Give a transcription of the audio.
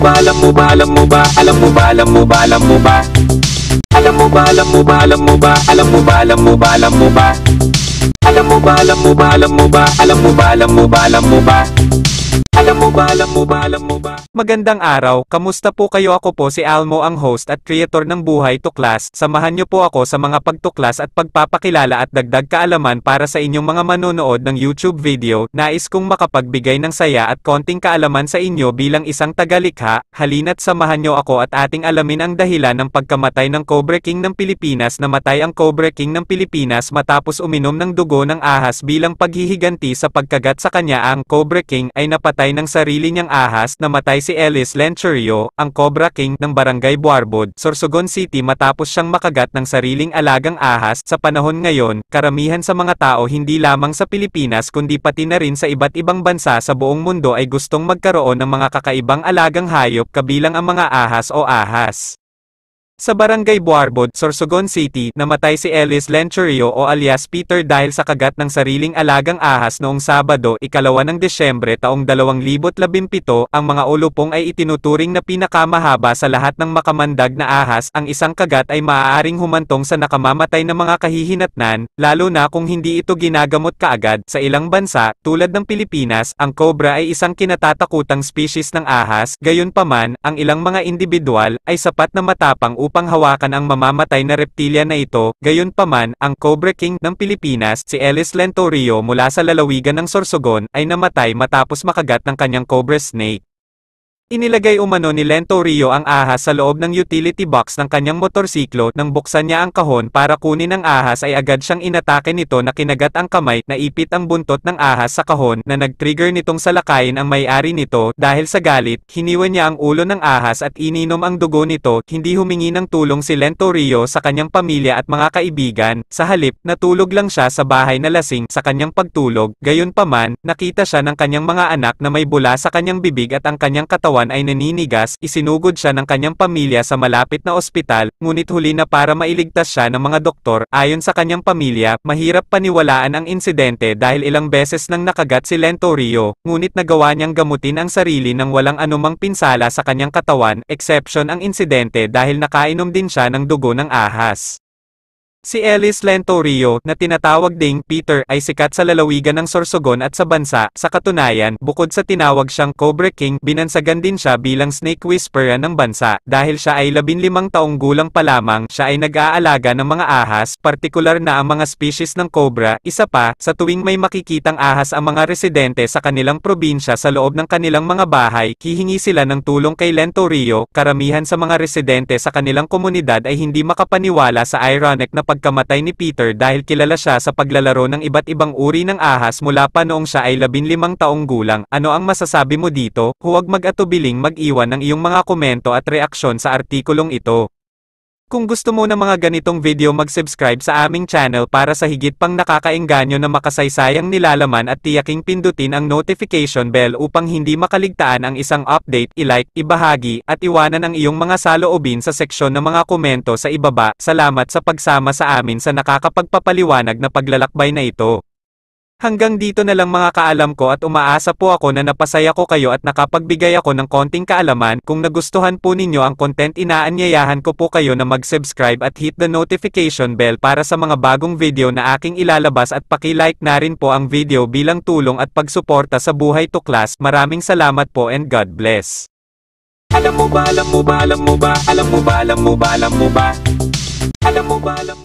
ba, alam mo ba, alam mo ba, alam mo ba, alam mo ba, alam mo ba? Alam mo ba, alam mo ba, alam mo ba, alam mo ba, alam mo ba, alam mo ba? Alam mo ba, alam mo ba, alam mo ba, alam mo ba, alam mo ba, alam mo ba? Alam mo ba, alam mo ba, alam mo ba? Magandang araw, kamusta po kayo? Ako po si Almo, ang host at creator ng Buhay Tuklas. Samahan niyo po ako sa mga pagtuklas at pagpapakilala at dagdag kaalaman para sa inyong mga manonood ng YouTube video. Nais kong makapagbigay ng saya at konting kaalaman sa inyo bilang isang tagalikha. Halina't samahan niyo ako at ating alamin ang dahilan ng pagkamatay ng Cobra King ng Pilipinas. Namatay ang Cobra King ng Pilipinas matapos uminom ng dugo ng ahas bilang paghihiganti sa pagkagat sa kanya. Ang Cobra King ay napatay ng sarili niyang ahas. Namatay si Ellis Lenchurio, ang Cobra King ng Barangay Buarbod, Sorsogon City matapos siyang makagat ng sariling alagang ahas. Sa panahon ngayon, karamihan sa mga tao hindi lamang sa Pilipinas kundi pati na rin sa iba't ibang bansa sa buong mundo ay gustong magkaroon ng mga kakaibang alagang hayop kabilang ang mga ahas o ahas. Sa Barangay Buarbod, Sorsogon City, namatay si Ellis Lenchurio o alias Peter dahil sa kagat ng sariling alagang ahas noong Sabado, 2 ng Desyembre taong 2017. Ang mga ulupong ay itinuturing na pinakamahaba sa lahat ng makamandag na ahas. Ang isang kagat ay maaaring humantong sa nakamamatay na mga kahihinatnan, lalo na kung hindi ito ginagamot kaagad. Sa ilang bansa, tulad ng Pilipinas, ang cobra ay isang kinatatakutang species ng ahas. Gayunpaman, ang ilang mga individual ay sapat na matapang upang hawakan ang mamamatay na reptilya na ito. Gayunpaman, ang Cobra King ng Pilipinas, si Ellis Lenchurio mula sa lalawigan ng Sorsogon, ay namatay matapos makagat ng kanyang cobra snake. Inilagay umano ni Lenchurio ang ahas sa loob ng utility box ng kanyang motorsiklo. Nang buksan niya ang kahon para kunin ang ahas ay agad siyang inatake nito na kinagat ang kamay. Naipit ang buntot ng ahas sa kahon na nag-trigger nitong salakayin ang may-ari nito. Dahil sa galit, hiniwan niya ang ulo ng ahas at ininom ang dugo nito. Hindi humingi ng tulong si Lenchurio sa kanyang pamilya at mga kaibigan. Sa halip, natulog lang siya sa bahay na lasing. Sa kanyang pagtulog, gayunpaman, nakita siya ng kanyang mga anak na may bula sa kanyang bibig at ang kanyang katawan ay naninigas. Isinugod siya ng kanyang pamilya sa malapit na ospital, ngunit huli na para mailigtas siya ng mga doktor. Ayon sa kanyang pamilya, mahirap paniwalaan ang insidente dahil ilang beses nang nakagat si Lenchurio, ngunit nagawa niyang gamutin ang sarili nang walang anumang pinsala sa kanyang katawan. Exception ang insidente dahil nakainom din siya ng dugo ng ahas. Si Ellis Lenchurio, na tinatawag ding Peter, ay sikat sa lalawigan ng Sorsogon at sa bansa. Sa katunayan, bukod sa tinawag siyang Cobra King, binansagan din siya bilang Snake Whisperer ng bansa. Dahil siya ay 15 taong gulang pa lamang, siya ay nag-aalaga ng mga ahas, partikular na ang mga species ng cobra. Isa pa, sa tuwing may makikitang ahas ang mga residente sa kanilang probinsya sa loob ng kanilang mga bahay, hihingi sila ng tulong kay Lenchurio. Karamihan sa mga residente sa kanilang komunidad ay hindi makapaniwala sa ironic na pagkamatay ni Peter dahil kilala siya sa paglalaro ng iba't ibang uri ng ahas mula pa noong siya ay 15 taong gulang. Ano ang masasabi mo dito? Huwag mag-atubiling mag-iwan ng iyong mga komento at reaksyon sa artikulong ito. Kung gusto mo ng mga ganitong video, mag-subscribe sa aming channel para sa higit pang nakakaengganyo na makasaysayang nilalaman at tiyaking pindutin ang notification bell upang hindi makaligtaan ang isang update. I-like, ibahagi, at iwanan ang iyong mga saloobin sa seksyon ng mga komento sa ibaba. Salamat sa pagsama sa amin sa nakakapagpapaliwanag na paglalakbay na ito. Hanggang dito na lang mga kaalam ko at umaasa po ako na napasaya ko kayo at nakapagbigay ako ng konting kaalaman. Kung nagustuhan po ninyo ang content, inaanyayahan ko po kayo na mag-subscribe at hit the notification bell para sa mga bagong video na aking ilalabas at paki-like na rin po ang video bilang tulong at pagsuporta sa Buhay Tuklas. Maraming salamat po and God bless. Alam mo ba, alam mo ba, alam mo ba, alam mo ba, alam mo ba, alam mo ba, alam mo ba, alam mo